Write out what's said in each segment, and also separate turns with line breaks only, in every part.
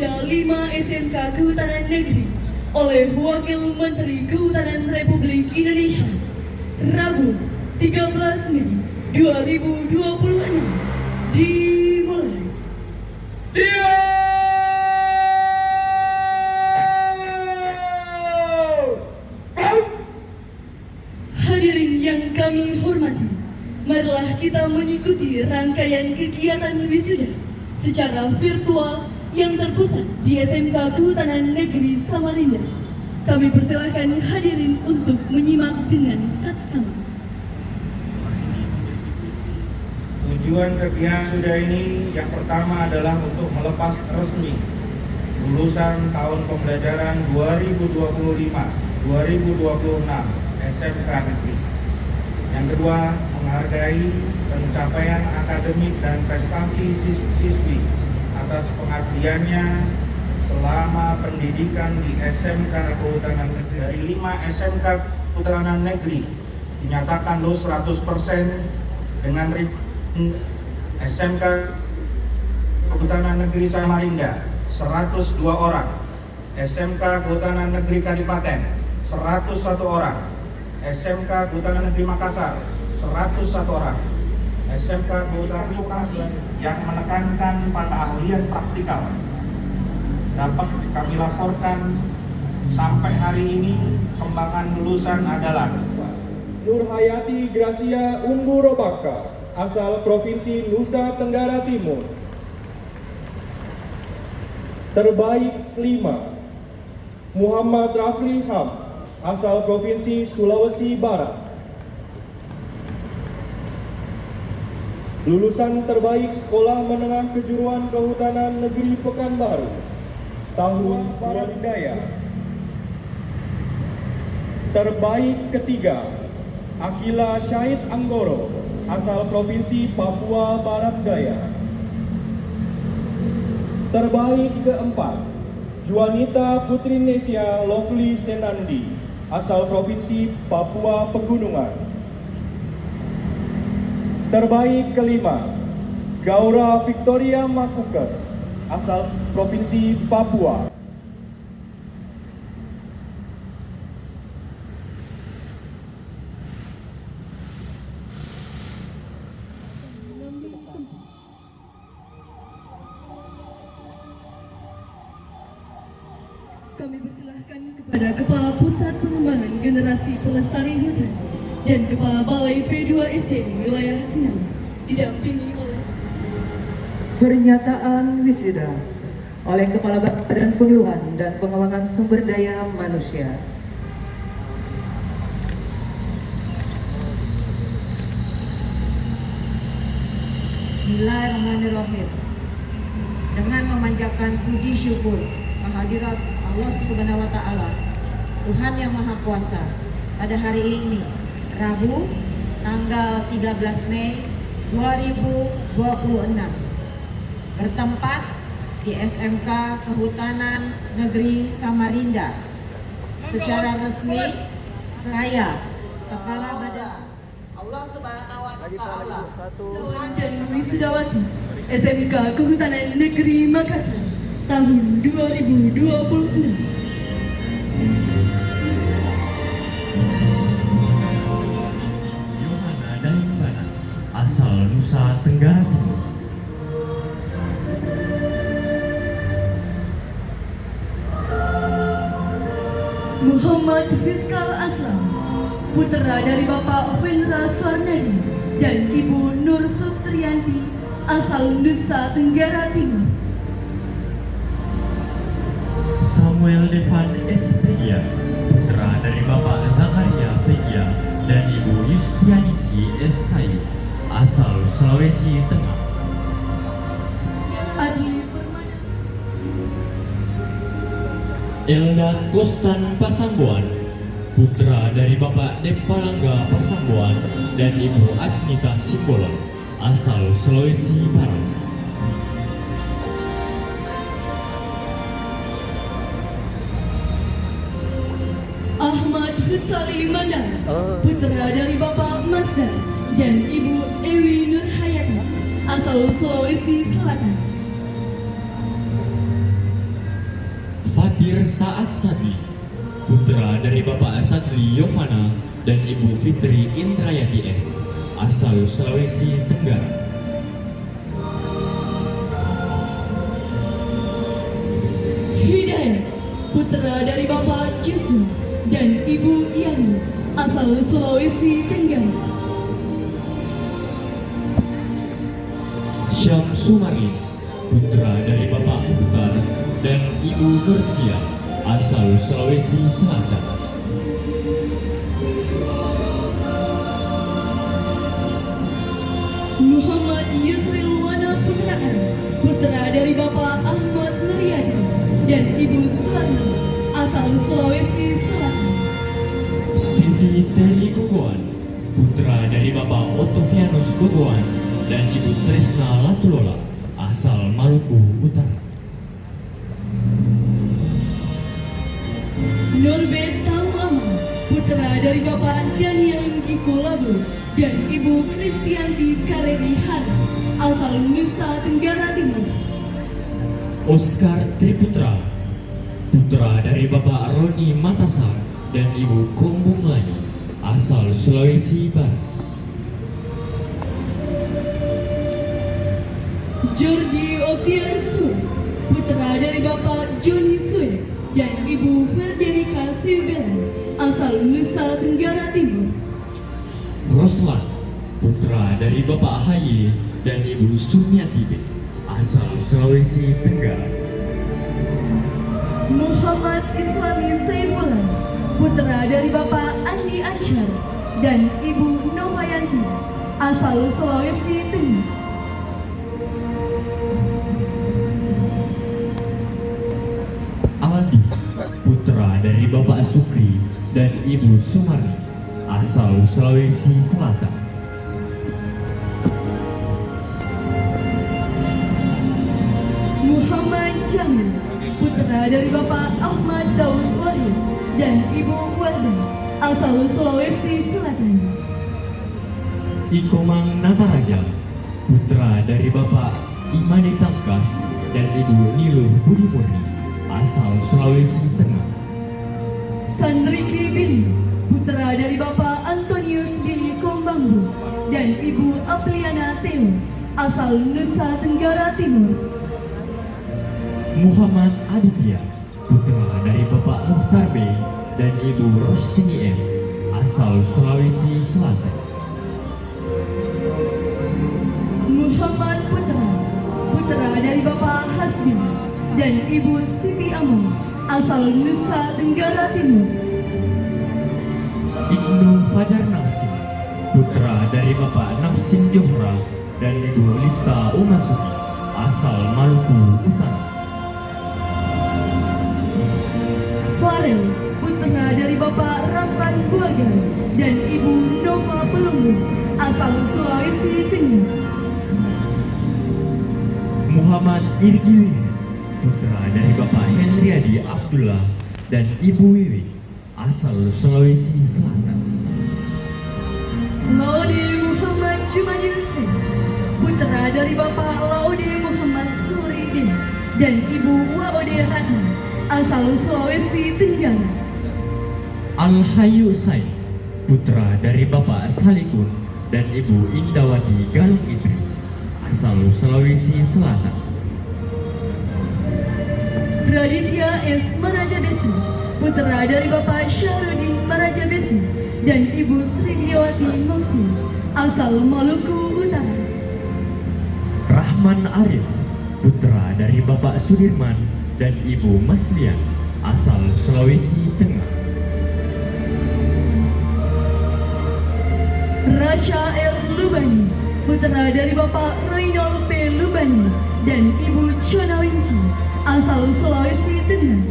wisuda 5 SMK Kehutanan Negeri oleh Wakil Menteri Kehutanan Republik Indonesia, Rabu 13 Mei 2026, dimulai.
Siap!
Hadirin yang kami hormati, marilah kita mengikuti rangkaian kegiatan wisuda secara virtual yang terpusat di SMK Kehutanan Negeri Samarinda. Kami persilahkan hadirin untuk menyimak dengan saksama.
Tujuan kegiatan wisuda ini yang pertama adalah untuk melepas resmi lulusan tahun pembelajaran 2025-2026 SMK Negeri. Yang kedua, menghargai pencapaian akademik dan prestasi siswi atas pengabdiannya selama pendidikan di SMK Kehutanan Negeri. Dari 5 SMK Kehutanan Negeri dinyatakan lulus 100% dengan SMK Kehutanan Negeri Samarinda 102 orang, SMK Kehutanan Negeri Kadipaten 101 orang, SMK Kehutanan Negeri Makassar 101 orang, SMK Kehutanan Vokasi yang menekankan pada ahlian praktikal dapat kami laporkan sampai hari ini kembangan lulusan adalah
Nurhayati Gracia Umbu Robaka, asal Provinsi Nusa Tenggara Timur. Terbaik 5, Muhammad Rafli Ham, asal Provinsi Sulawesi Barat. Lulusan terbaik Sekolah Menengah Kejuruan Kehutanan Negeri Pekanbaru tahun Barat Daya. Terbaik ketiga, Akila Syahid Anggoro, asal Provinsi Papua Barat Daya. Terbaik keempat, Juanita Putri Nesia Lovely Senandi, asal Provinsi Papua Pegunungan. Terbaik kelima, Gaura Victoria Makuker, asal Provinsi Papua.
Kami persilahkan kepada Kepala Pusat Pengembangan Generasi Pelestari Hutan dan Kepala Balai P2SD Wilayah 6 didampingi oleh
Pernyataan wisuda oleh Kepala Badan Penyuluhan dan Pengembangan Sumber Daya Manusia.
Bismillahirrahmanirrahim. Dengan memanjatkan puji syukur kehadirat Allah Subhanahu wa Ta'ala, Tuhan yang Maha Kuasa, pada hari ini Rabu tanggal 13 Mei 2026 bertempat di SMK Kehutanan Negeri Samarinda. Secara resmi saya Kepala Badan Allah Subhanahu wa Ta'ala
dan wisudawati SMK Kehutanan Negeri Makassar tahun 2026.
Yohana Daimbana, asal Nusa Tenggara Timur.
Muhammad Fiskal Aslam, putra dari Bapak Vendra Suarnadi dan Ibu Nur Suftrianti, asal Nusa Tenggara Timur.
Samuel Devan S. Pegia, putra dari Bapak Zakaria Pegia dan Ibu Yustianingsi S. Said, asal Sulawesi Tengah.
Adli Permana,
Elda Kostan Pasangbuan, putra dari Bapak Dempalangga Pasangbuan dan Ibu Asnita Simbolon, asal Sulawesi Barat.
Ahmad Husali Mandala, putra dari Bapak Masdar dan Ibu Ewi Nurhayati, asal Sulawesi Selatan.
Tirsaat Sadli, putra dari Bapak Sadli Yovana dan Ibu Fitri Indrayati S, asal Sulawesi Tenggara.
Hidayat, putra dari Bapak Jusuf dan Ibu Yani, asal Sulawesi Tenggara.
Syam Sumarlin, putra dari Bapak Mukhtar dan Ibu Nursia, asal Sulawesi Selatan.
Muhammad Yusril Wana Putraan, putra dari Bapak Ahmad Nuryadi dan Ibu Suwarni, asal Sulawesi Selatan.
Stevie Terry Gogoan, putra dari Bapak Ottovianus Gogoan dan Ibu Trisna Latulola, asal Maluku Utara.
Norbert Tamu Aman, putra dari Bapak Daniel Ngiko Labu dan Ibu Kristianti Kareri Hana, asal Nusa Tenggara Timur.
Oscar Triputra, putra dari Bapak Roni Matasar dan Ibu Kombung Lani, asal Sulawesi Barat.
Jordi Otiar Sue, putra dari Bapak Joni Sue dan Ibu Ferdinand Sibelan, asal Nusa Tenggara Timur.
Roslan, putra dari Bapak Haye dan Ibu Sumiati B, asal Sulawesi Tenggara.
Muhammad Islami Saifullah, putra dari Bapak Andi Ansyar dan Ibu Novayanti, asal Sulawesi Tengah.
Aldi, putra dari Bapak Sukri dan Ibu Sumarni, asal Sulawesi Selatan.
Muhammad Jamil, putra dari Bapak Ahmad Daud Wahid dan Ibu Wardah, asal Sulawesi Selatan.
Ikomang Nataraja, putra dari Bapak Imani Tangkas dan Ibu Nilur Budi Murni, asal Sulawesi Tengah.
Sandriki Bini, putra dari Bapak Antonius Bini Kombambu dan Ibu Apliana Teo, asal Nusa Tenggara Timur.
Muhammad Aditya, putra dari Bapak Mukhtar B dan Ibu Rostini M, asal Sulawesi Selatan.
Muhammad Putra, putra dari Bapak Hasbi dan Ibu Siti Amon, asal Nusa Tenggara Timur.
Ibnu Fajar Nafsin, putra dari Bapak Nafsin Johra dan Ibu Lita Umasuki, asal Maluku Utara.
Farel, putra dari Bapak Ramlan Buaga dan Ibu Nova Pelumbu, asal Sulawesi Tengah.
Muhammad Irgiwi, putra dari Bapak Henryadi Abdullah dan Ibu Wiwi, asal Sulawesi Selatan.
Laude Muhammad Jumadil Sen, putra dari Bapak Laude Muhammad Suridin dan Ibu Waode Ratna, asal Sulawesi Tenggara.
Al-Hayu Said, putra dari Bapak Salikun dan Ibu Indawati Galung Idris, asal Sulawesi Selatan.
Raditya S. Marajabesi, putra dari Bapak Syahrudin Marajabesi dan Ibu Sridiawati Moksi, asal Maluku Utara.
Rahman Arif, putra dari Bapak Sudirman dan Ibu Maslian, asal Sulawesi Tengah.
Rasha L. Lubani, putra dari Bapak Reynol P. Lubani dan Ibu Chona Winci, asal Sulawesi Tengah.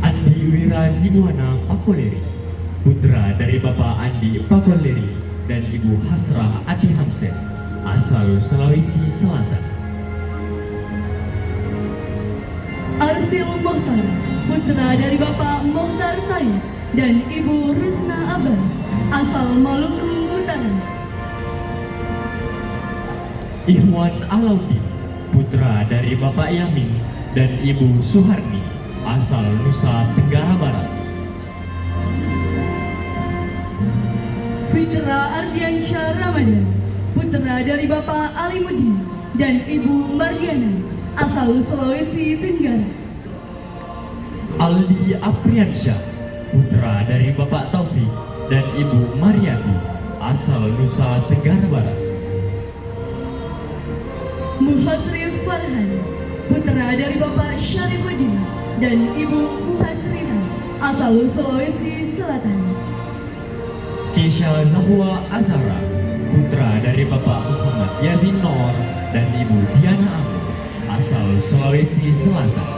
Andi Wira Zibuana Pakoleri, putra dari Bapak Andi Pakoleri dan Ibu Hasrah Ati Hamsen, asal Sulawesi Selatan.
Arsil Mohtar, putra dari Bapak Mohtar Taib dan Ibu Rusna Abbas, asal Maluku Utara.
Ihwan Alaudi, putra dari Bapak Yamin dan Ibu Suharni, asal Nusa Tenggara Barat.
Fitra Ardiansyah Ramadan, putra dari Bapak Alimuddin dan Ibu Mardiana, asal Sulawesi Tenggara.
Aldi Apriansyah, putra dari Bapak Taufik dan Ibu Mariati, asal Nusa Tenggara Barat.
Muhasrif Farhan, putra dari Bapak Syarifuddin dan Ibu Muhasrina, asal Sulawesi Selatan.
Keisha Zahwa Azhara, putra dari Bapak Muhammad Yazin Noor dan Ibu Diana Amu, asal Sulawesi Selatan.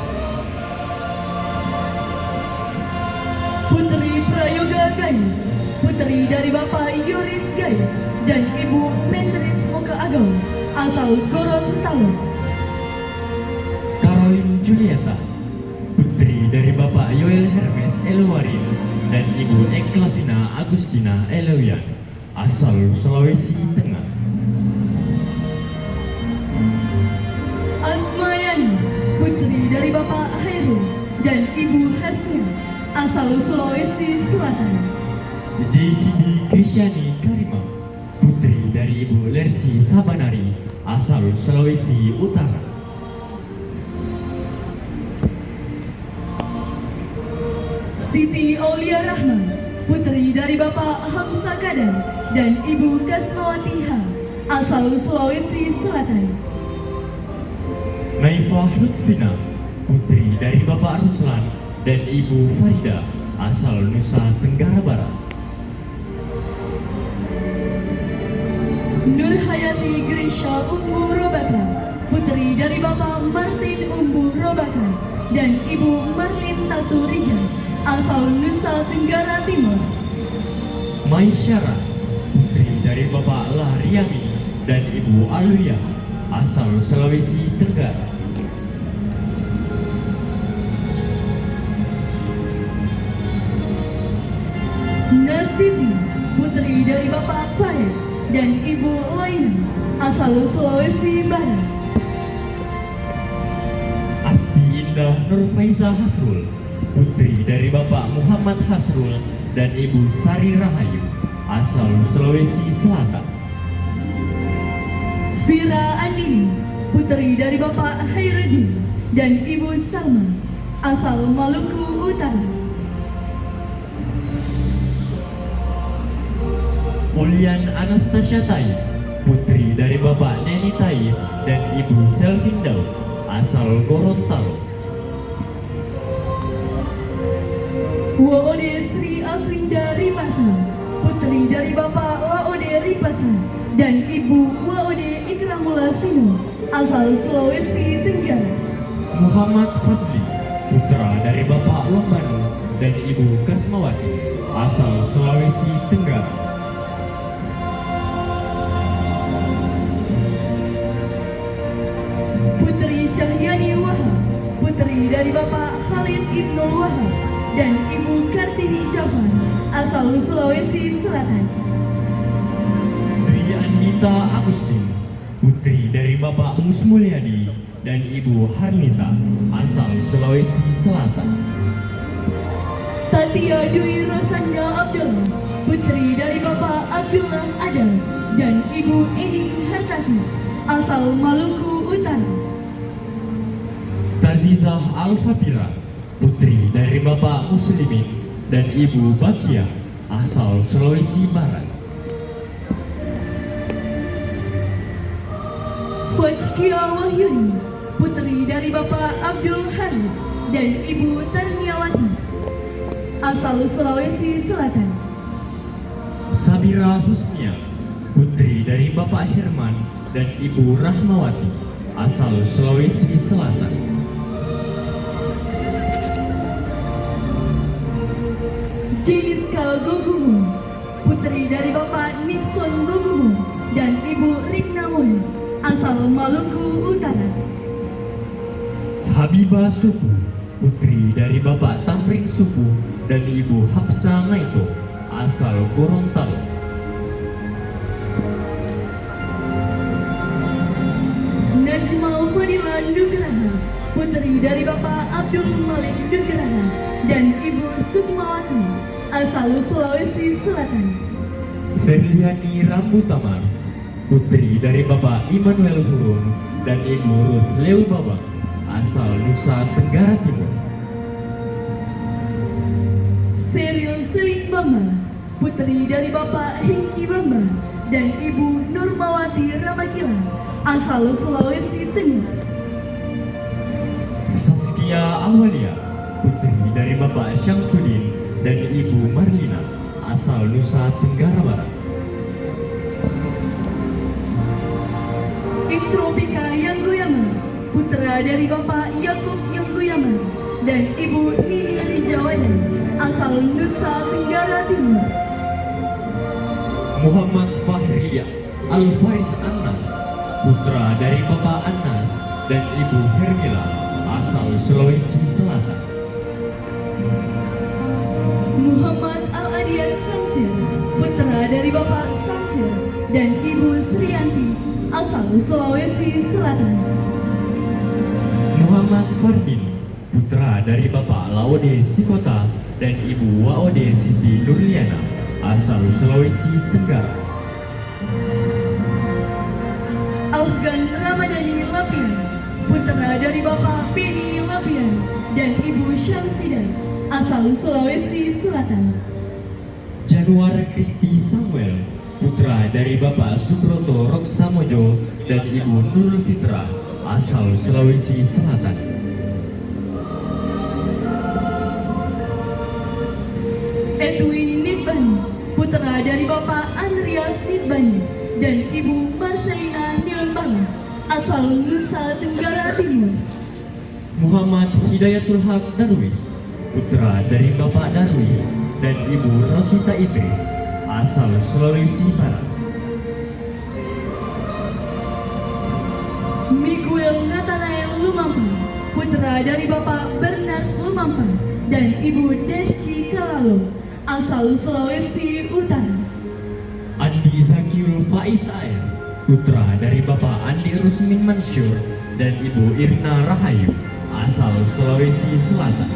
Putri Prayoga Gayu, putri dari Bapak Yoris Gayu dan Ibu Mentris Muka Agam, asal Gorontalo.
Caroline Julieta, putri dari Bapak Yoel Hermes Eluwarin dan Ibu Eklavina Agustina Elewian, asal Sulawesi Tengah.
Asmayani, putri dari Bapak Hairul dan Ibu Hasnia, asal Sulawesi Selatan.
JKD Kristiani Karima, putri dari Ibu Lerci Sabanari, asal Sulawesi Utara.
Siti Aulia Rahman, putri dari Bapak Hamsa Kadam dan Ibu Kasmawati H, asal Sulawesi Selatan.
Naifah Lutfina, putri dari Bapak Ruslan dan Ibu Farida, asal Nusa Tenggara Barat.
Nurhayati Grisha Umbu Robaka, putri dari Bapak Martin Umbu Robaka dan Ibu Marlin Tatu Rijal, asal Nusa Tenggara Timur.
Maisyara, putri dari Bapak Lahriami dan Ibu Aluya, asal Sulawesi Tenggara.
Nastiti, putri dari Bapak Payet dan Ibu Laina, asal Sulawesi Barat.
Asti Indah Nurfaiza Hasrul, putri dari Bapak Muhammad Hasrul dan Ibu Sari Rahayu, asal Sulawesi Selatan.
Vira Andini, putri dari Bapak Hairuddin dan Ibu Salma, asal Maluku Utara.
Ulian Anastasia Tai, putri dari Bapak Neni Tai dan Ibu Selvin Daud, asal Gorontalo.
Waode Sri Aswinda Ripasan, putri dari Bapak Laode Ripasan dan Ibu Waode Ikramula Sino, asal Sulawesi Tenggara.
Muhammad Fadli, putra dari Bapak Lombano dan Ibu Kasmawati, asal Sulawesi Tenggara.
Putri Cahyani Wahab, putri dari Bapak Khalid Ibnul Wahab dan Ibu Kartini Jafar, asal Sulawesi Selatan.
Dwi Andita Agustin, putri dari Bapak Musmulyadi dan Ibu Harnita, asal Sulawesi Selatan.
Tatia Dwi Rosanda Abdullah, putri dari Bapak Abdullah Adam dan Ibu Ening Hartati, asal Maluku Utara.
Tazizah Al-Fatira, putri dari Bapak Muslimin dan Ibu Bakia, asal Sulawesi Barat.
Fajkia Wahyuni, putri dari Bapak Abdul Hari dan Ibu Tarniawati, asal Sulawesi Selatan.
Sabira Husnia, putri dari Bapak Herman dan Ibu Rahmawati, asal Sulawesi Selatan.
Jeniska Gogumo, putri dari Bapak Nixon Gogumo dan Ibu Rikna Moya, asal Maluku Utara.
Habibah Supu, putri dari Bapak Tamrin Supu dan Ibu Hapsa Naito, asal Gorontalo.
Najma Fadila Nugraha, putri putri dari Bapak Abdul Malik Nugraha dan Ibu Sukmawati, asal Sulawesi Selatan.
Ferliani Rambutamar, putri dari Bapak Immanuel Hurung dan Ibu Ruth Leu Babak, asal Nusa Tenggara Timur.
Seril Seling Bamba, putri dari Bapak Hengki Bamba dan Ibu Nurmawati Ramakila, asal Sulawesi Tengah.
Saskia Awalia, putri dari Bapak Syamsuddin dan Ibu Marlina, asal Nusa Tenggara Barat.
Intropika Yangguyama, putra dari Bapak Yakub Yangguyama dan Ibu Nini Rijawada, asal Nusa Tenggara Timur.
Muhammad Fahriya Alfaris Anas, putra dari Bapak Anas dan Ibu Hermila, asal Sulawesi Selatan.
Muhammad Al-Adian Samsir, putra dari Bapak Samsir dan Ibu Srianti, asal Sulawesi Selatan.
Muhammad Fardin, putra dari Bapak Laode Sikota dan Ibu Waode Siti Nurliana, asal Sulawesi Tenggara.
Afgan Ramadhani Lapian, putra dari Bapak Beni Lapian dan Ibu Syamsidan, asal Sulawesi Selatan.
Januar Kristi Samuel, putra dari Bapak Subroto Roksamojo dan Ibu Nurul Fitra, asal Sulawesi Selatan.
Edwin Nibani, putra dari Bapak Andreas Nibani dan Ibu Marcelina Nilbala, asal Nusa Tenggara Timur.
Muhammad Hidayatul Haq Darwis, putra dari Bapak Darwis dan Ibu Rosita Idris, asal Sulawesi Barat.
Miguel Nathanael Lumampa, putra dari Bapak Bernard Lumampa dan Ibu Desi Kalalo, asal Sulawesi Utara.
Andi Zakirul Faiz Air, putra dari Bapak Andi Rusmin Mansur dan Ibu Irna Rahayu, asal Sulawesi Selatan.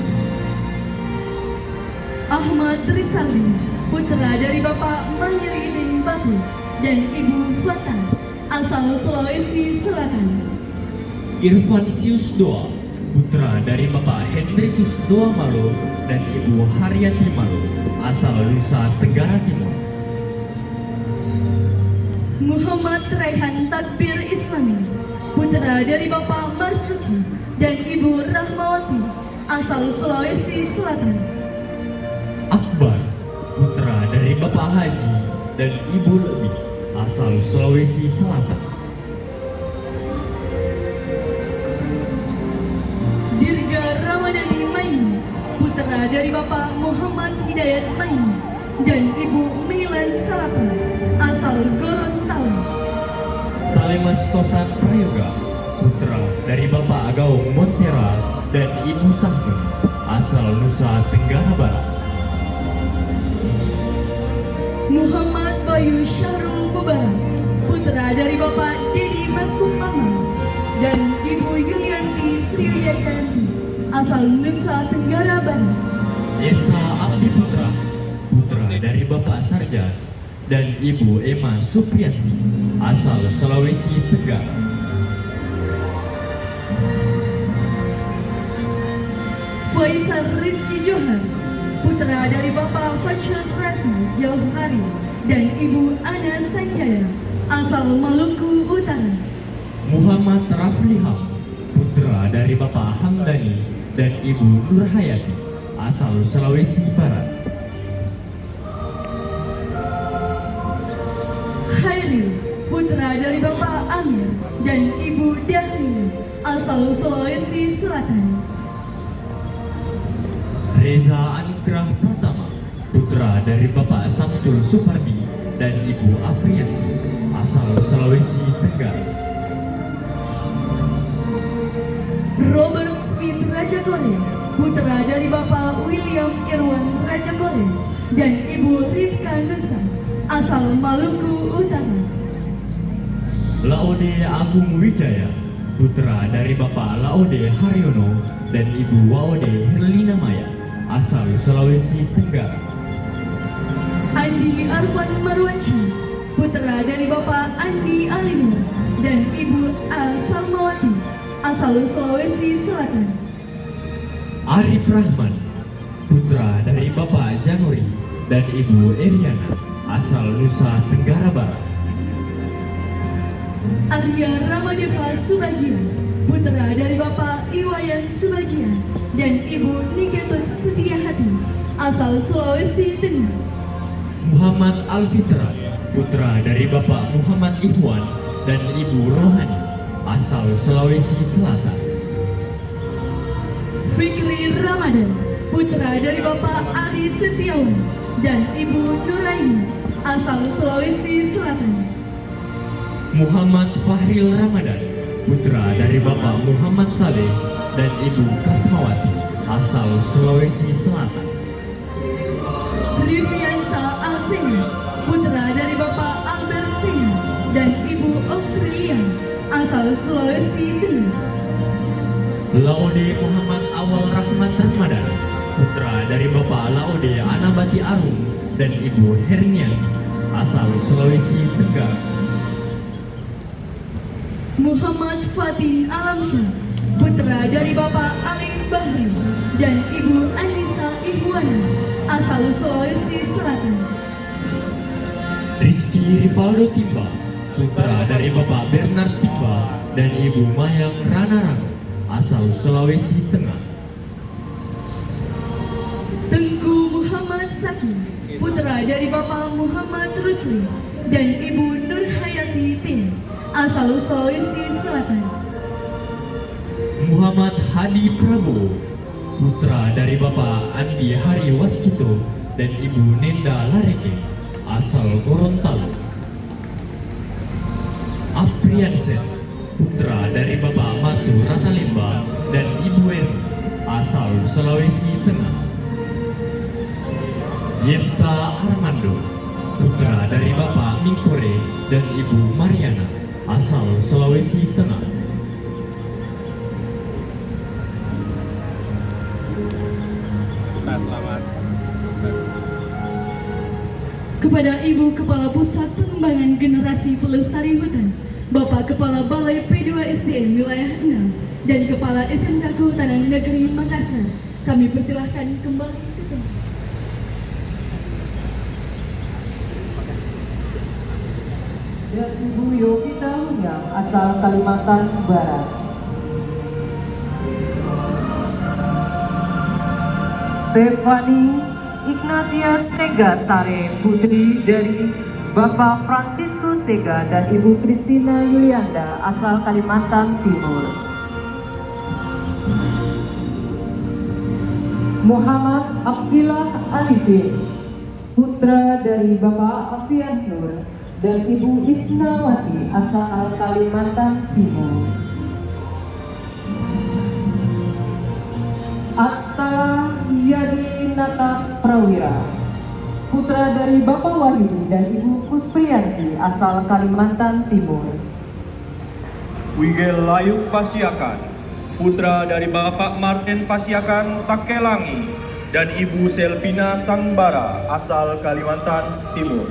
Ahmad Rizali, putra dari Bapak Mahir Ibing Batu dan Ibu Fatah, asal Sulawesi Selatan.
Irfan Sius Doa, putra dari Bapak Hendrikus Doa Malo dan Ibu Haryati Malo, asal Nusa Tenggara Timur.
Muhammad Raihan Takbir Islami, putra dari Bapak Marsuki dan Ibu Rahmawati, asal Sulawesi Selatan.
Akbar, putra dari Bapak Haji dan Ibu Lebi, asal Sulawesi Selatan.
Dirga Ramadhani Maini, putra dari Bapak Muhammad Hidayat Maini dan Ibu Milan Salapa, asal Gorontalo.
Salemas Tosan Prayoga, putra dari Bapak Agaung Montera dan Ibu Sahmun, asal Nusa Tenggara Barat.
Muhammad Bayu Syahrul Mubarak, putra dari Bapak Dedi Maskud Mamang dan Ibu Yulianti Sriwijayanti, asal Nusa Tenggara Barat.
Esa Abdi Putra, putra dari Bapak Sarjas dan Ibu Emma Supriyanti, asal Sulawesi Tenggara.
Faisal Rizky Johar, putra dari Bapak Fajrul Rasa Jauhari dan Ibu Ana Sanjaya, asal Maluku Utara.
Muhammad Rafliham, putra dari Bapak Hamdani dan Ibu Nurhayati, asal Sulawesi Barat.
Khairil, putra dari Bapak Amir dan Ibu Dahlia, asal Sulawesi Selatan.
Reza Anugrah Pratama, putra dari Bapak Samsul Supardi dan Ibu Apriyanti, asal Sulawesi Tenggara.
Robert Smith Rajagore, putra dari Bapak William Irwan Rajagore dan Ibu Rifka Nusa, asal Maluku Utara.
Laode Agung Wijaya, putra dari Bapak Laode Haryono dan Ibu Waode Herlina Maya, asal Sulawesi Tenggara.
Andi Arfan Marwansyah, putra dari Bapak Andi Alinur dan Ibu A. Salmawati, asal Sulawesi Selatan.
Arif Rahman, putra dari Bapak Januri dan Ibu Eriana, asal Nusa Tenggara Barat.
Arya Ramadeva Subagian, putra dari Bapak Iwayan Subagian dan Ibu Niketut Setiahati, asal Sulawesi Tengah.
Muhammad Alfitra, putra dari Bapak Muhammad Ikhwan dan Ibu Rohani, asal Sulawesi Selatan.
Fikri Ramadan, putra dari Bapak Ari Setiawan dan Ibu Nuraini, asal Sulawesi Selatan.
Muhammad Fahril Ramadan, putra dari Bapak Muhammad Saleh dan Ibu Kasmawati, asal Sulawesi Selatan.
Riviansa Alsena, putra dari Bapak Albert Sena dan Ibu Octrilian, asal Sulawesi Tengah.
Laode Muhammad Awal Rahmat Ramadan, putra dari Bapak Laode Anabati Arum dan Ibu Herniani, asal Sulawesi Tenggara.
Muhammad Fatin Alamsyah, putra dari Bapak Alim Bahri dan Ibu Anissa Ihwana, asal Sulawesi Selatan.
Rizky Rivaldo Timba, putra dari Bapak Bernard Timba dan Ibu Mayang Ranarang, asal Sulawesi Tengah.
Tengku Muhammad Saki, putra dari Bapak Muhammad Rusli dan Ibu Nurhayati Tin, asal Sulawesi Selatan.
Muhammad Hadi Prabowo, putra dari Bapak Andi Hari Waskito dan Ibu Nenda Lareke, asal Gorontalo. Apriansen, putra dari Bapak Matu Ratalimba dan Ibu Eri, asal Sulawesi Tengah. Yefta Armando, putra dari Bapak Mingkore dan Ibu Mariana, asal Sulawesi Tengah.
Kita selamat sukses.
Kepada Ibu Kepala Pusat Pengembangan Generasi Pelestari Hutan, Bapak Kepala Balai P2 SDN Wilayah 6 dan Kepala SMK Kehutanan Negeri Makassar, kami persilahkan kembali ke tempat.
Dan Ibu Yogita Hunyang, asal Kalimantan Barat. Stefani Ignatia Sega Tare, putri dari Bapak Francisco Sega dan Ibu Kristina Yulianda, asal Kalimantan Timur. Muhammad Abdillah Alifin, putra dari Bapak Afian Nur dan Ibu Isnawati, asal Kalimantan Timur. Atta Yadi Nata Prawira, putra dari Bapak Wahyudi dan Ibu Kuspriyanti, asal Kalimantan Timur.
Wigel Layu Pasiakan, putra dari Bapak Martin Pasiakan Takelangi dan Ibu Selvina Sangbara, asal Kalimantan Timur.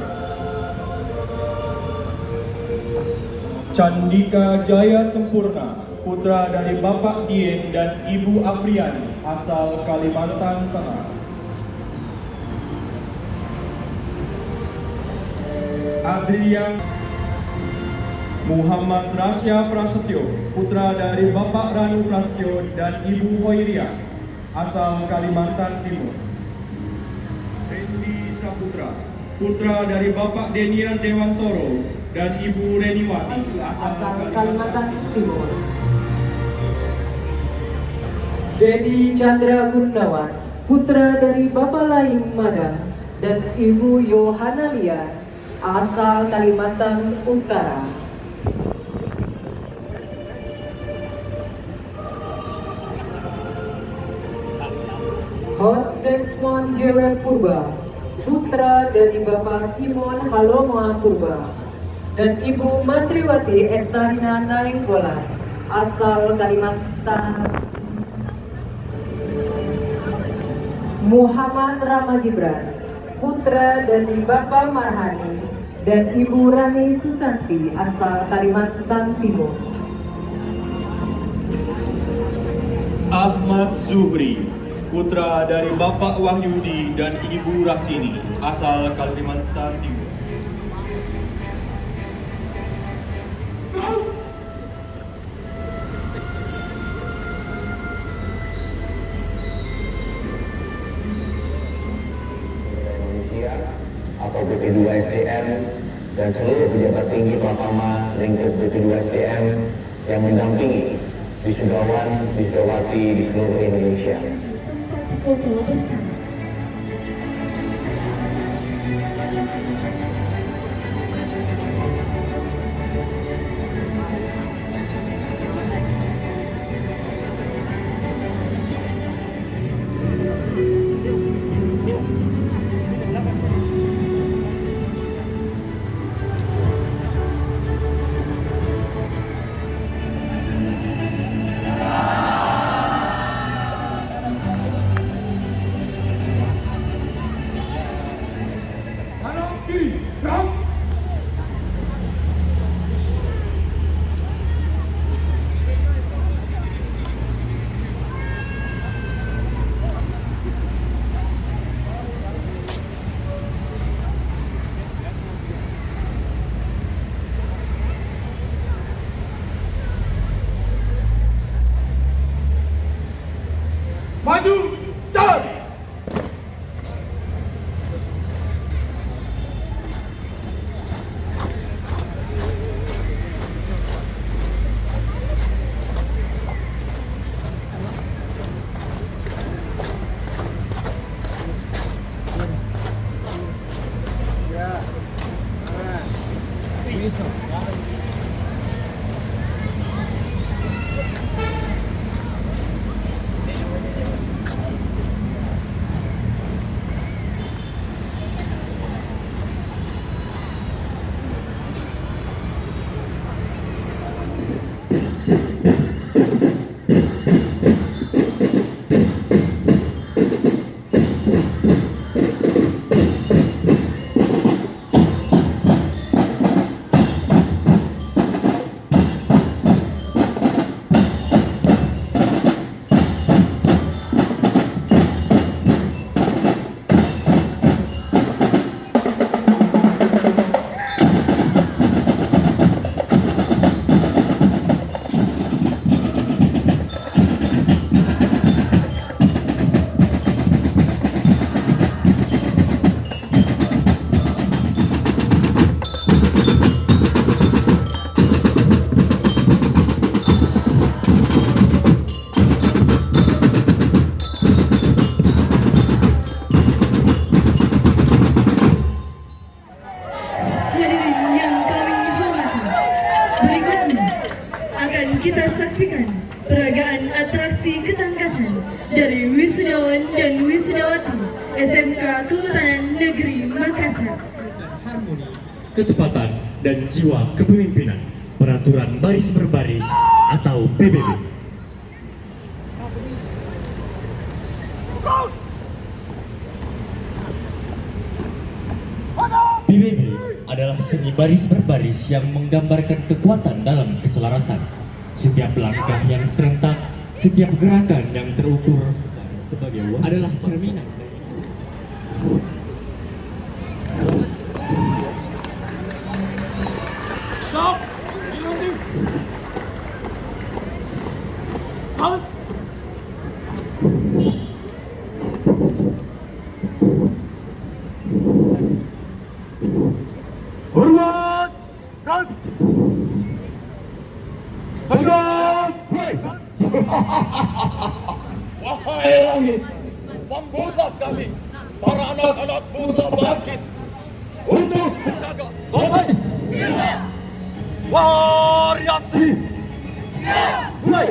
Candika Jaya Sempurna, putra dari Bapak Dien dan Ibu Afriani, asal Kalimantan Tengah. Adrian Muhammad Rasya Prasetyo, putra dari Bapak Ranu Prasetyo dan Ibu Hoiria, asal Kalimantan Timur. Rendi Saputra, putra dari Bapak Denian Dewantoro dan Ibu Reniwati,
Asal Kalimantan Timur. Dedi Chandra Gunawan, putra dari Bapak Laing Madang dan Ibu Yohana Lia, asal Kalimantan Utara. Hot Dexmon Jewel Purba, putra dari Bapak Simon Halomoan Purba dan Ibu Masriwati Estarina Nainggolan, asal Kalimantan. Muhammad Rama Gibran, putra dari Bapak Marhani dan Ibu Rani Susanti asal Kalimantan Timur.
Ahmad Zuhri, putra dari Bapak Wahyudi dan Ibu Rasini asal Kalimantan Timur.
Indonesia atau BP2SDM dan seluruh pejabat tinggi Prapama lingkup BP2SDM yang mendampingi wisudawan, wisudawati di seluruh Indonesia.
Tempat foto bersama.
Maju, jalan!
kita saksikan peragaan atraksi ketangkasan dari wisudawan dan wisudawati SMK Kehutanan Negeri Makassar.
Harmoni, ketepatan, dan jiwa kepemimpinan peraturan baris berbaris atau PBB. PBB adalah seni baris berbaris yang menggambarkan kekuatan dalam keselarasan. Setiap langkah yang serentak, setiap gerakan yang terukur sebagai adalah cerminan
Hormat! Rang! Tegak! Wahai langit, sambutlah kami, para anak-anak muda bangkit untuk menjaga selesai. Variasi. Mulai.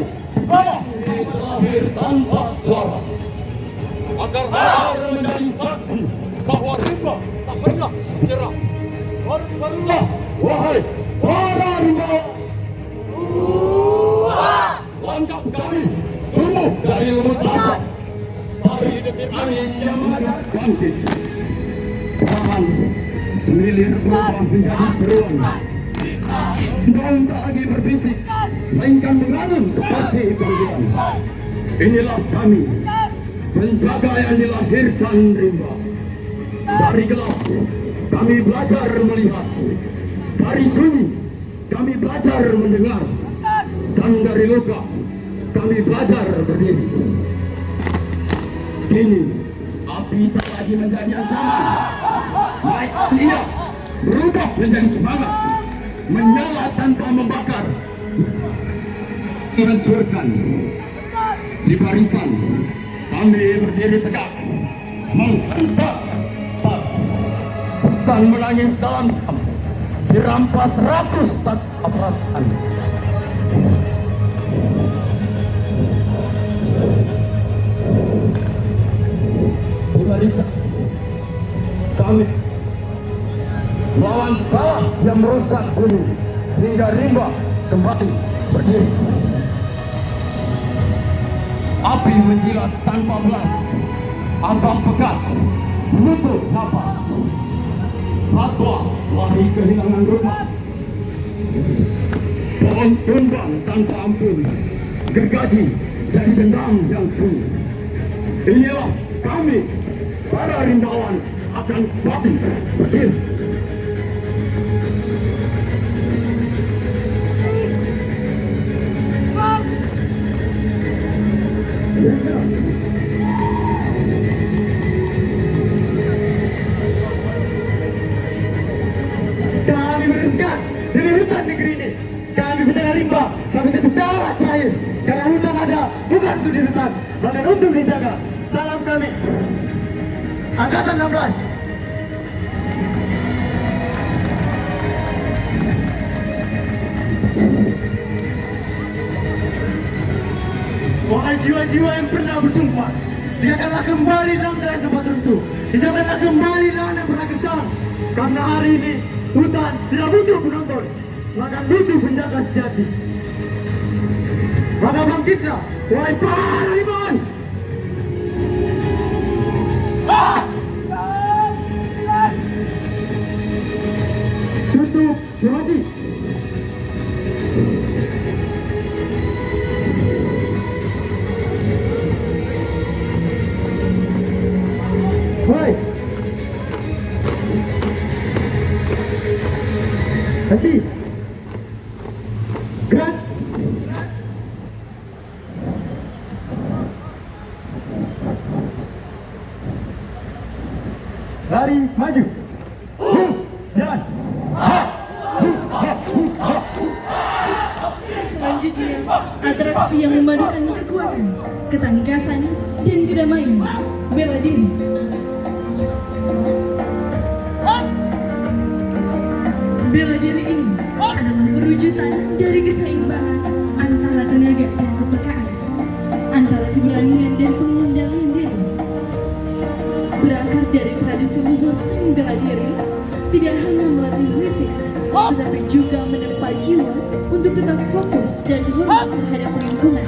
Bawah. Terakhir tanpa suara. Agar orang menjadi saksi bahwa rimba tak pernah menyerah. Barulah, wahai para rimba. Langkah kami tumbuh dari lumut asap. Hari
Angin yang mengajar bangkit. Perlahan semilir berubah menjadi seruan. Dong tak lagi berbisik, melainkan mengalun seperti panggilan. Inilah kami, penjaga yang dilahirkan rimba. Dari gelap, kami belajar melihat. Dari sunyi, kami belajar mendengar. Dan dari luka, kami belajar berdiri. Kini, api tak lagi menjadi ancaman. Melainkan ia berubah menjadi semangat. Menyala tanpa membakar. Menghancurkan. Di barisan, kami berdiri tegak. Menghentak. Bukan menangis dalam diam. Dirampas rakus tanpa perasaan. Di barisan, kami melawan salah yang merusak bumi hingga rimba kembali berdiri. Api menjilat tanpa belas, asap pekat menutup napas. Satwa lari kehilangan rumah, pohon tumbang tanpa ampun, gergaji jadi dendam yang sunyi. Inilah kami, para rimbawan akan kembali berdiri. Kami menentukan dari hutan negeri ini. Kami penjaga rimba, kami tetap darah terakhir. Karena hutan ada bukan untuk dirusak, melainkan untuk dijaga. Salam kami, Angkatan 16. Wahai jiwa-jiwa yang pernah bersumpah, janganlah kembali dalam dalam sempat tertentu. Janganlah kembali dalam yang pernah kesal. Karena hari ini hutan tidak butuh penonton, maka butuh penjaga sejati. Maka bangkitlah, wahai para iman. Tutup Jodi. Woi, henti, gerak. Lari maju. Jalan.
Selanjutnya, atraksi yang memadukan kekuatan, ketangkasan, dan kedamaian, bela diri. Bela diri ini adalah perwujudan dari keseimbangan antara tenaga dan kepekaan, antara keberanian dan pengendalian diri. Berakar dari tradisi luhur seni bela diri, tidak hanya melatih fisik, tetapi juga menempa jiwa untuk tetap fokus dan hormat terhadap lingkungan.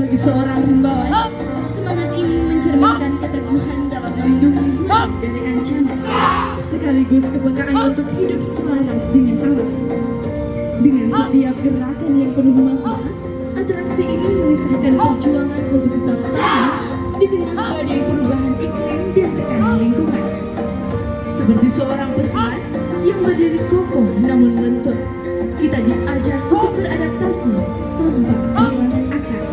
Bagi seorang rimbawan, semangat ini mencerminkan keteguhan dalam melindungi hutan dari ancaman, sekaligus kepekaan untuk hidup selaras dengan alam. Dengan setiap gerakan yang penuh makna, atraksi ini mengisahkan perjuangan untuk tetap tahan di tengah badai perubahan iklim dan tekanan lingkungan. Seperti seorang pesilat yang berdiri kokoh namun lentur, kita diajar untuk beradaptasi tanpa kehilangan akar.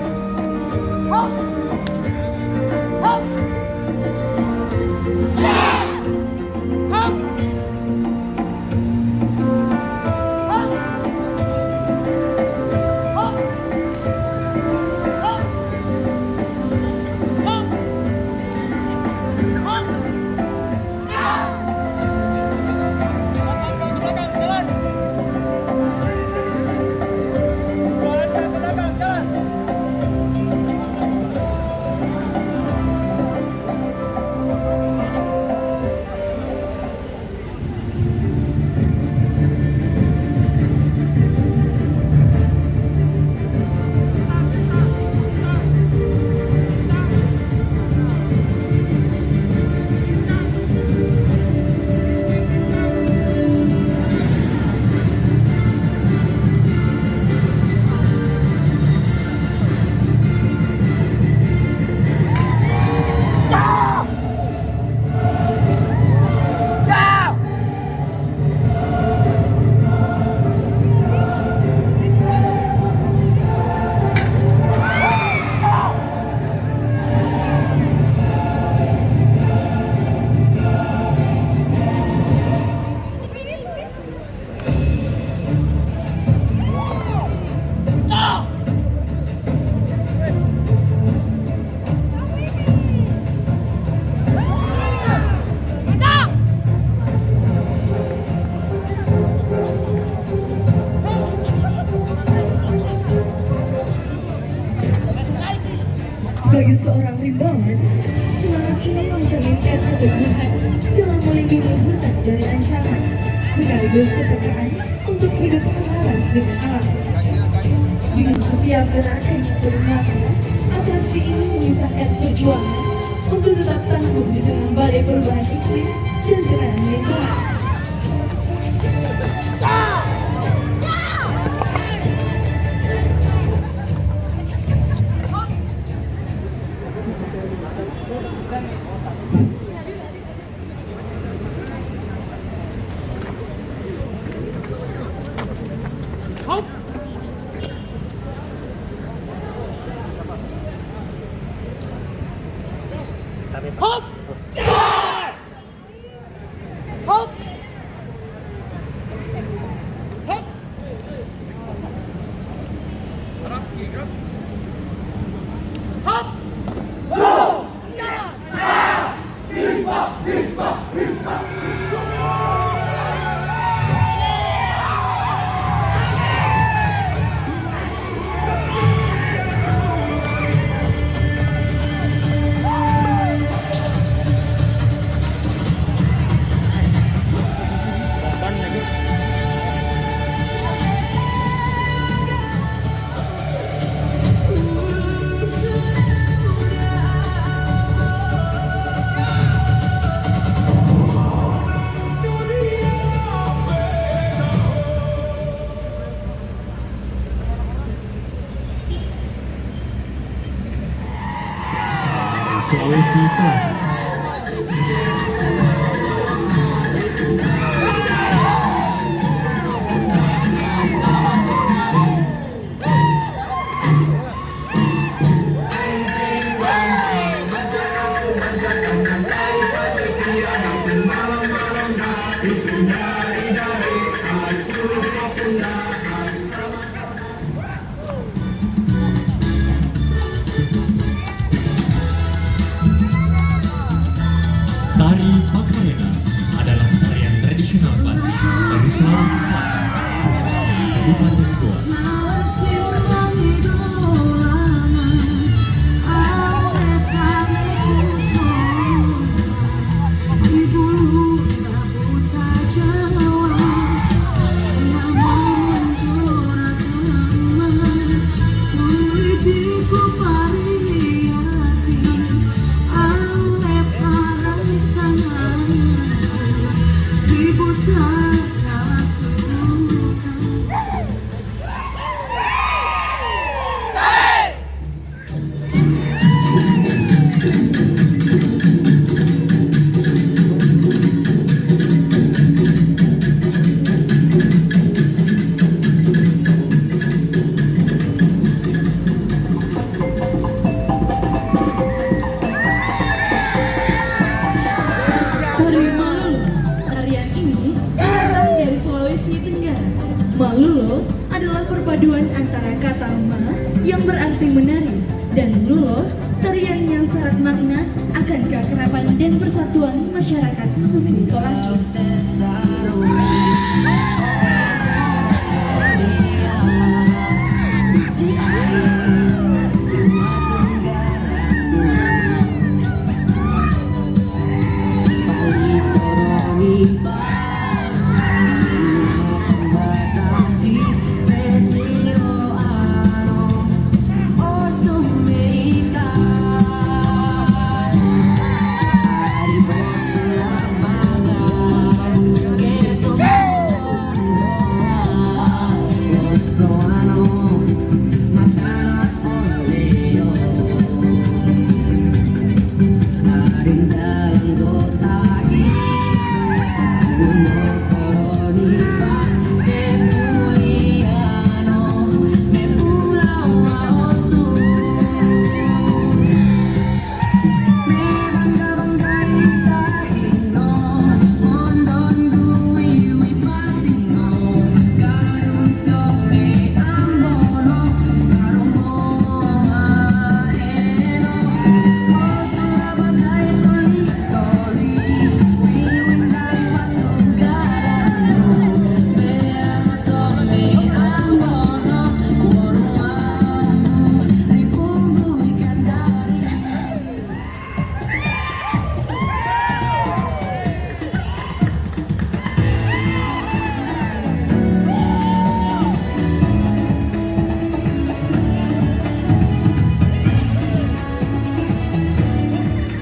seorang rimbawan, semangatnya mencerminkan keteguhan dalam melindungi hutan dari ancaman, sekaligus kepekaan untuk hidup selaras dengan alam. Dengan setiap gerakan yang bermakna, atraksi ini mengisahkan perjuangan untuk tetap tangguh di tengah badai perubahan iklim dan tekanan lingkungan.
Sulawesi Selatan. Tari Macarena adalah tarian tradisional klasik dari Sulawesi Selatan, khususnya di Kabupaten Goa.
Malulo adalah perpaduan antara kata ma yang berarti menari dan lulo, tarian yang syarat makna akan keakraban dan persatuan masyarakat suku Toraja.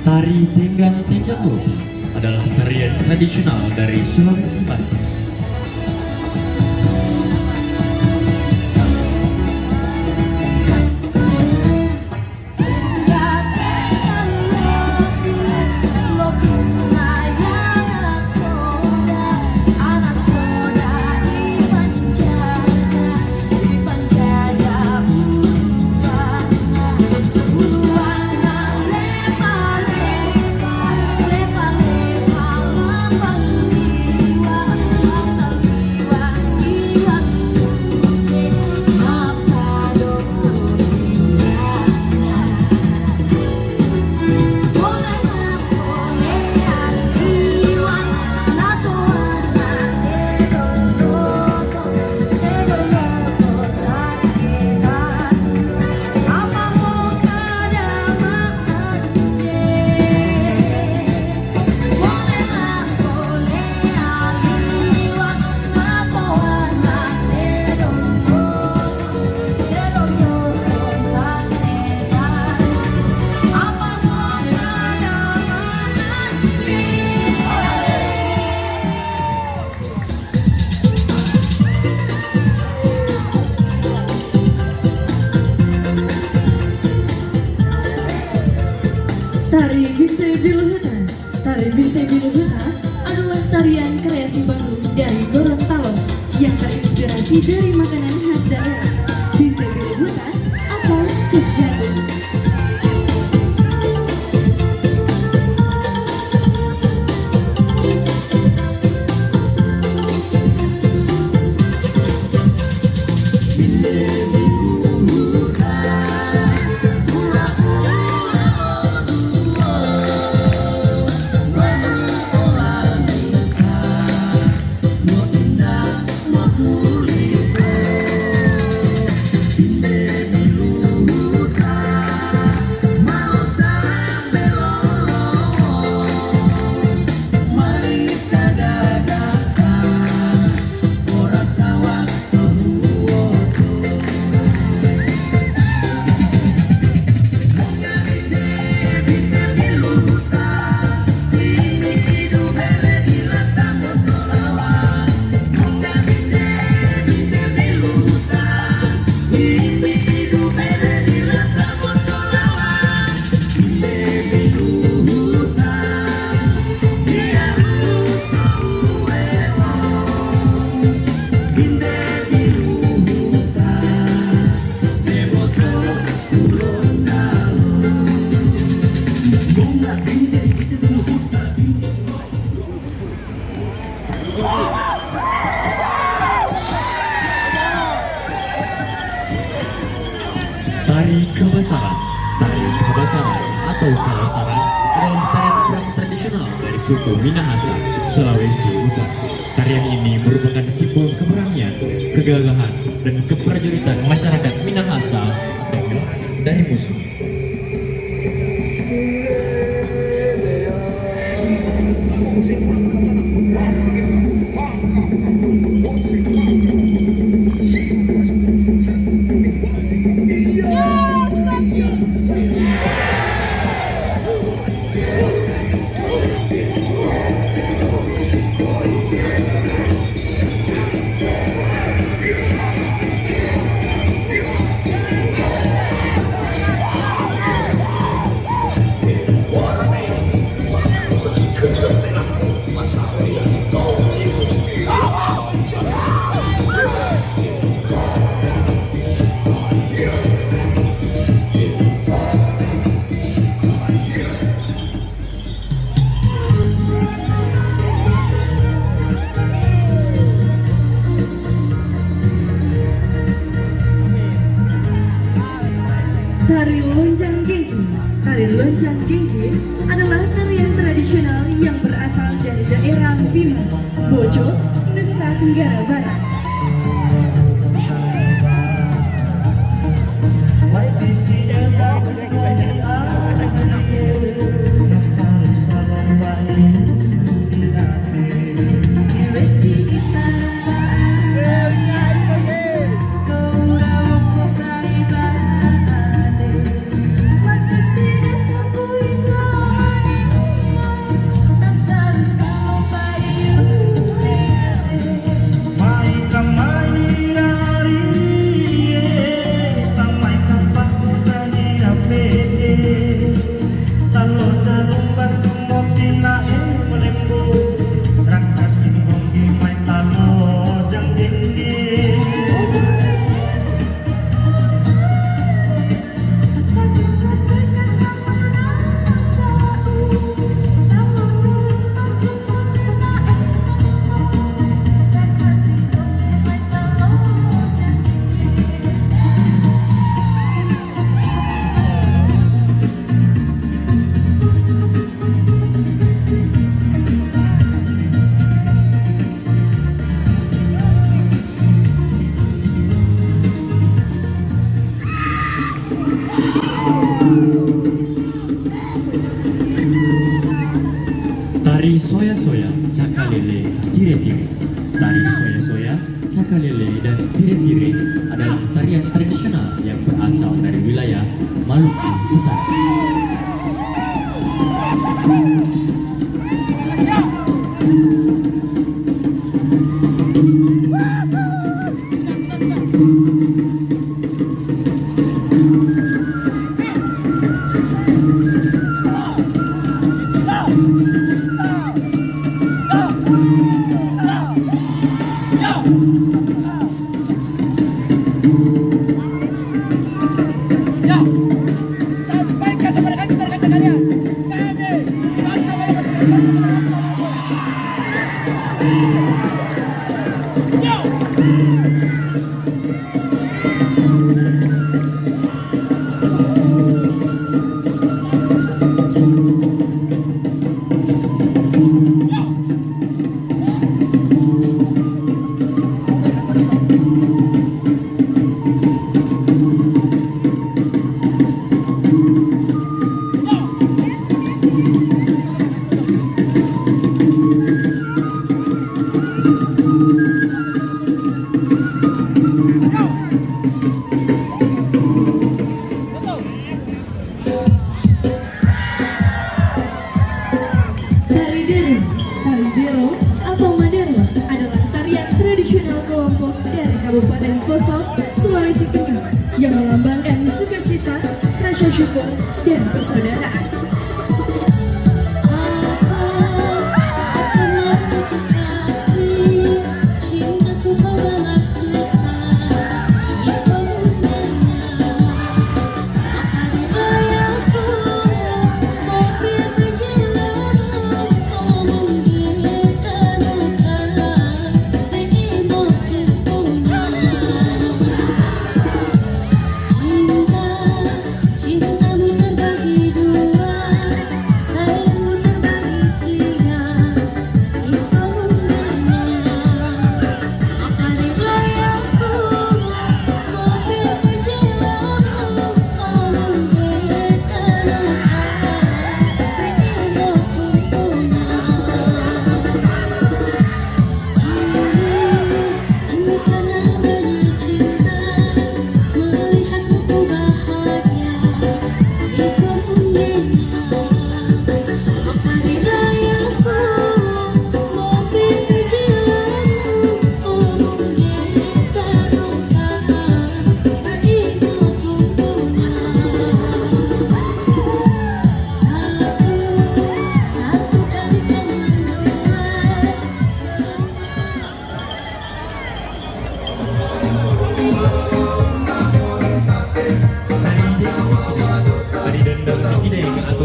Tari Tenggang-Tenggang Morotai adalah tarian tradisional dari Sulawesi Barat.
Tari Binte Biluhuta. Tari Binte Biluhuta adalah tarian kreasi baru dari Gorontalo yang terinspirasi dari makanan khas daerah. Binte Biluhuta atau sup jagung.
Tari Kabasaran. Tari Kabasaran atau Kabasaran adalah tarian tradisional dari suku Minahasa, Sulawesi Utara. Tarian ini merupakan simbol keberanian, kegagahan, dan keprajuritan masyarakat Minahasa dari musuh.
Tari Lonjang Genggi. Tari Lonjang Genggi adalah tarian tradisional yang berasal dari daerah Bima, Bojo, Nusa Tenggara Barat.
Dari soya-soya, cakalele, tire-tire. Tari soya-soya, cakalele, dan tire-tire adalah tarian tradisional yang berasal dari wilayah Maluku Utara.
Tari Dero atau Madero adalah tarian tradisional kelompok dari Kabupaten Poso, Sulawesi Tengah yang melambangkan sukacita, rasa syukur, dan persaudaraan.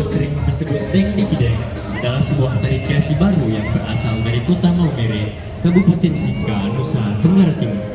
Sering disebut Deng Dikideng adalah sebuah tari kreasi baru yang berasal dari kota Maumere, Kabupaten Singka, Nusa Tenggara Timur.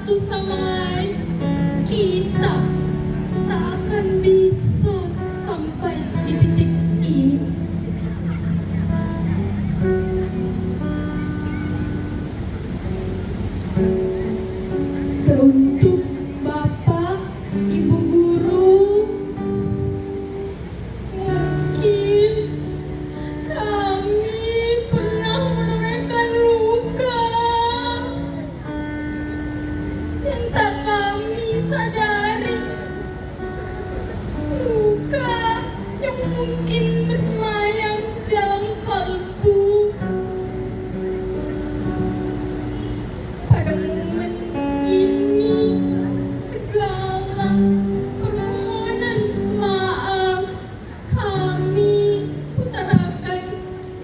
satu sama lain, kita tak akan bisa sampai di titik ini. Teruntuk Bapak, Ibu guru, mungkin kami pernah menorehkan luka yang tak kami sadari, luka yang mungkin bersemayam dalam kalbu. Pada momen ini, segala permohonan maaf kami utarakan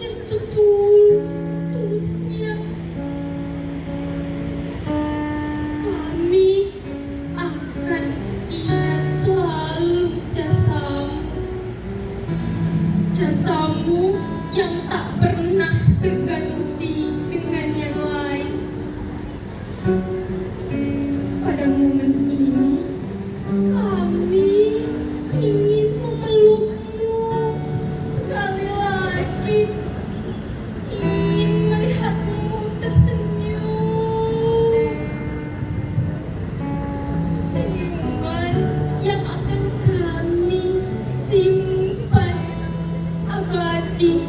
yang setulus-tulusnya. Kami akan ingat selalu jasamu yang tak pernah terganti dengan yang lain. Pada momen ini, kami ingin memelukmu sekali lagi, ingin melihatmu tersenyum. Senyuman yang akan kami simpan abadi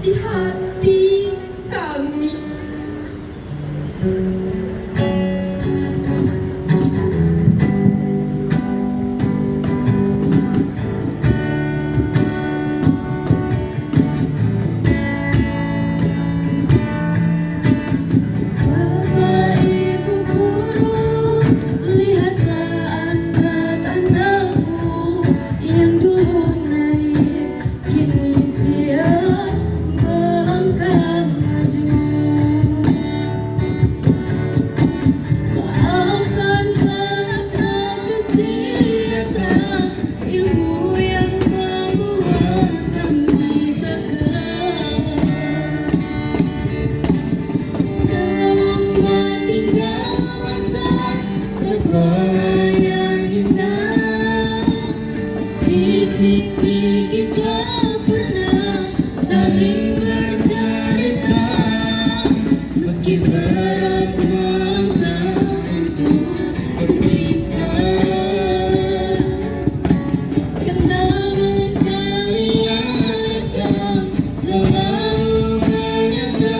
di hati kami. Bapak Ibu guru, lihatlah anak-anakmu yang dulu naik, kini siap melangkah maju. Maafkan karena kesiapan ilmu yang membuat kami gagal. Selamat tinggal masa sekolah yang indah. Di sini kita pernah saling bercerita, meski berat melangkah untuk berpisah. Kenangan kalian akan selalu menyatu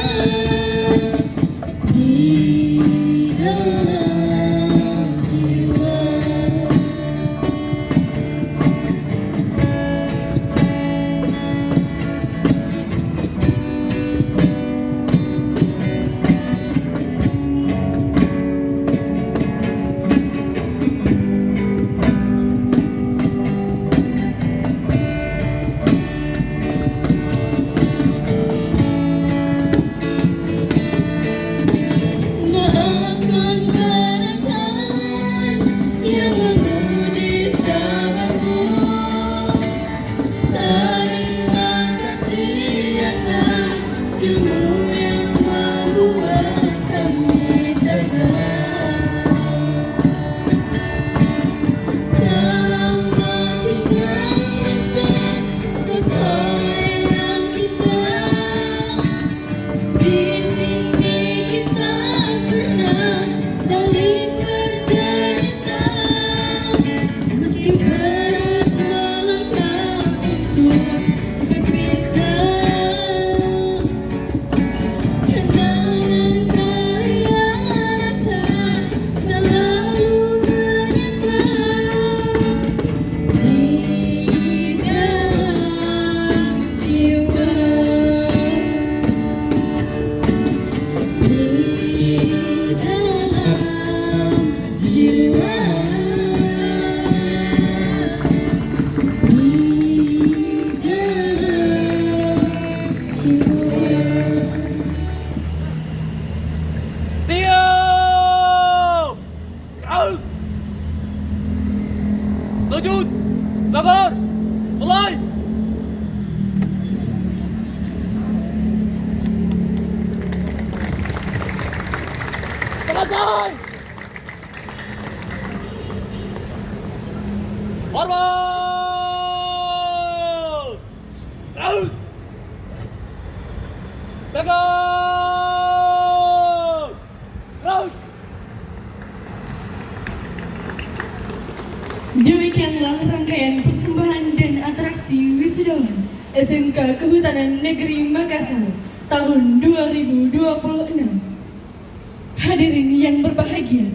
di dalam jiwa. Maafkan kawan-kawan yang menguji sabarmu. Terima kasih atas ilmu yang membuat kami tegar. Selamat tinggal masa sekolah yang indah. Di sini kita pernah saling bercerita, meski berat melangkah untuk berpisah. Kenangan kalian akan selalu menyatu di dalam jiwa. Di dalam jiwa. Di dalam jiwa.
Siap! Out! Sujud! Sabar! Mulai! Selesai! Forward! Out! Back out! Out!
Demikianlah rangkaian persembahan dan atraksi wisudawan SMK Kehutanan Negeri Makassar tahun 2026. Hadirin yang berbahagia,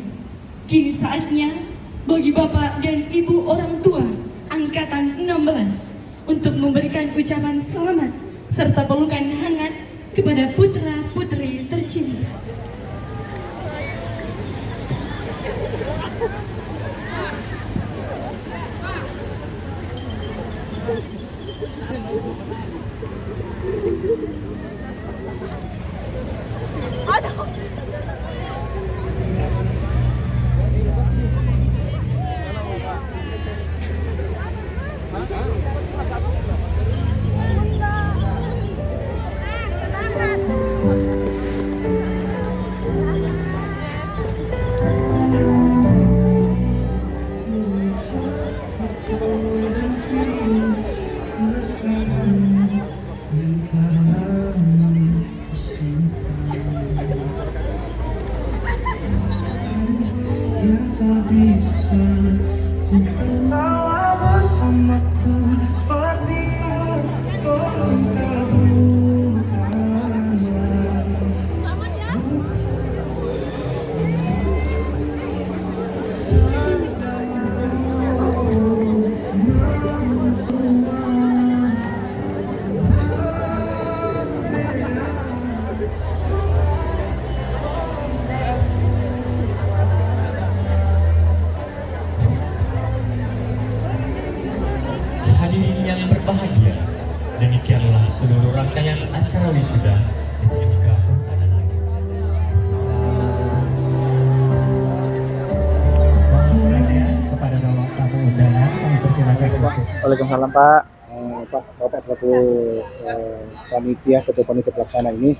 kini saatnya bagi Bapak dan Ibu orang tua Angkatan 16 untuk memberikan ucapan selamat serta pelukan hangat kepada putra-putri tercinta.
Hadirin yang berbahagia, demikianlah seluruh rangkaian acara wisuda SMK Kehutanan Negeri. Kepada Bapak tamu undangan, kami persilakan.
Waalaikumsalam Pak. Pak, Bapak selaku panitia, ketua panitia pelaksana ini,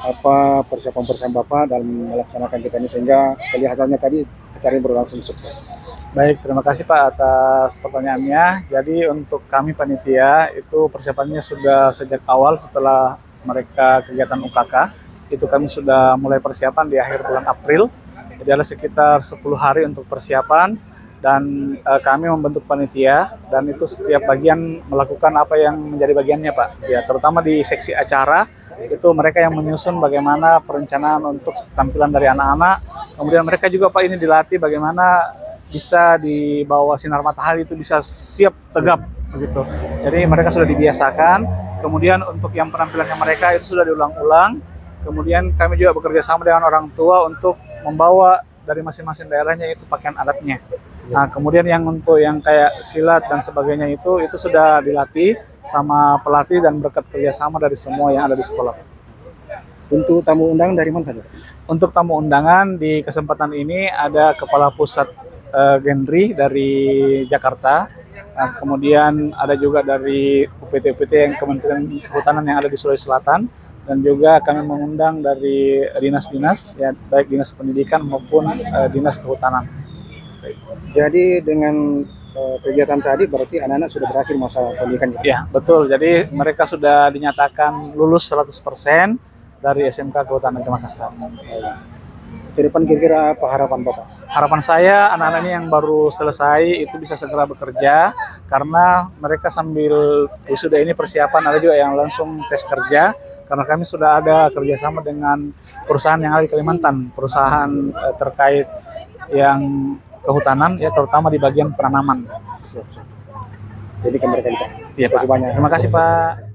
apa persiapan Bapak dalam melaksanakan kita ini sehingga kelihatannya tadi acara ini berlangsung sukses?
Baik, terima kasih Pak atas pertanyaannya. Jadi untuk kami panitia itu persiapannya sudah sejak awal setelah mereka kegiatan UKK. Itu kami sudah mulai persiapan di akhir bulan April. Jadi ada sekitar 10 hari untuk persiapan dan kami membentuk panitia dan itu setiap bagian melakukan apa yang menjadi bagiannya Pak. Ya, terutama di seksi acara itu mereka yang menyusun bagaimana perencanaan untuk tampilan dari anak-anak. Kemudian mereka juga Pak ini dilatih bagaimana bisa di bawah sinar matahari itu bisa siap tegap begitu. Jadi mereka sudah dibiasakan. Kemudian untuk yang penampilannya mereka itu sudah diulang-ulang. Kemudian kami juga bekerja sama dengan orang tua untuk membawa dari masing-masing daerahnya itu pakaian adatnya. Nah, kemudian yang untuk yang kayak silat dan sebagainya itu sudah dilatih sama pelatih dan berkat kerjasama dari semua yang ada di sekolah.
Untuk tamu undangan dari mana saja?
Untuk tamu undangan di kesempatan ini ada Kepala Pusat Genri dari Jakarta, kemudian ada juga dari UPT-UPT yang Kementerian Kehutanan yang ada di Sulawesi Selatan, dan juga kami mengundang dari dinas-dinas, ya, baik dinas pendidikan maupun dinas kehutanan.
Jadi dengan kegiatan tadi berarti anak-anak sudah berakhir masa pendidikan?
Ya, betul. Jadi mereka sudah dinyatakan lulus 100% dari SMK Kehutanan Negeri Makassar.
Ke depan kira-kira apa harapan Bapak?
Harapan saya anak-anak ini yang baru selesai itu bisa segera bekerja karena mereka sambil wisuda ini persiapan, ada juga yang langsung tes kerja karena kami sudah ada kerjasama dengan perusahaan yang ada di Kalimantan, perusahaan terkait yang kehutanan ya, terutama di bagian penanaman.
Jadi ke mereka juga.
Terima kasih Pak.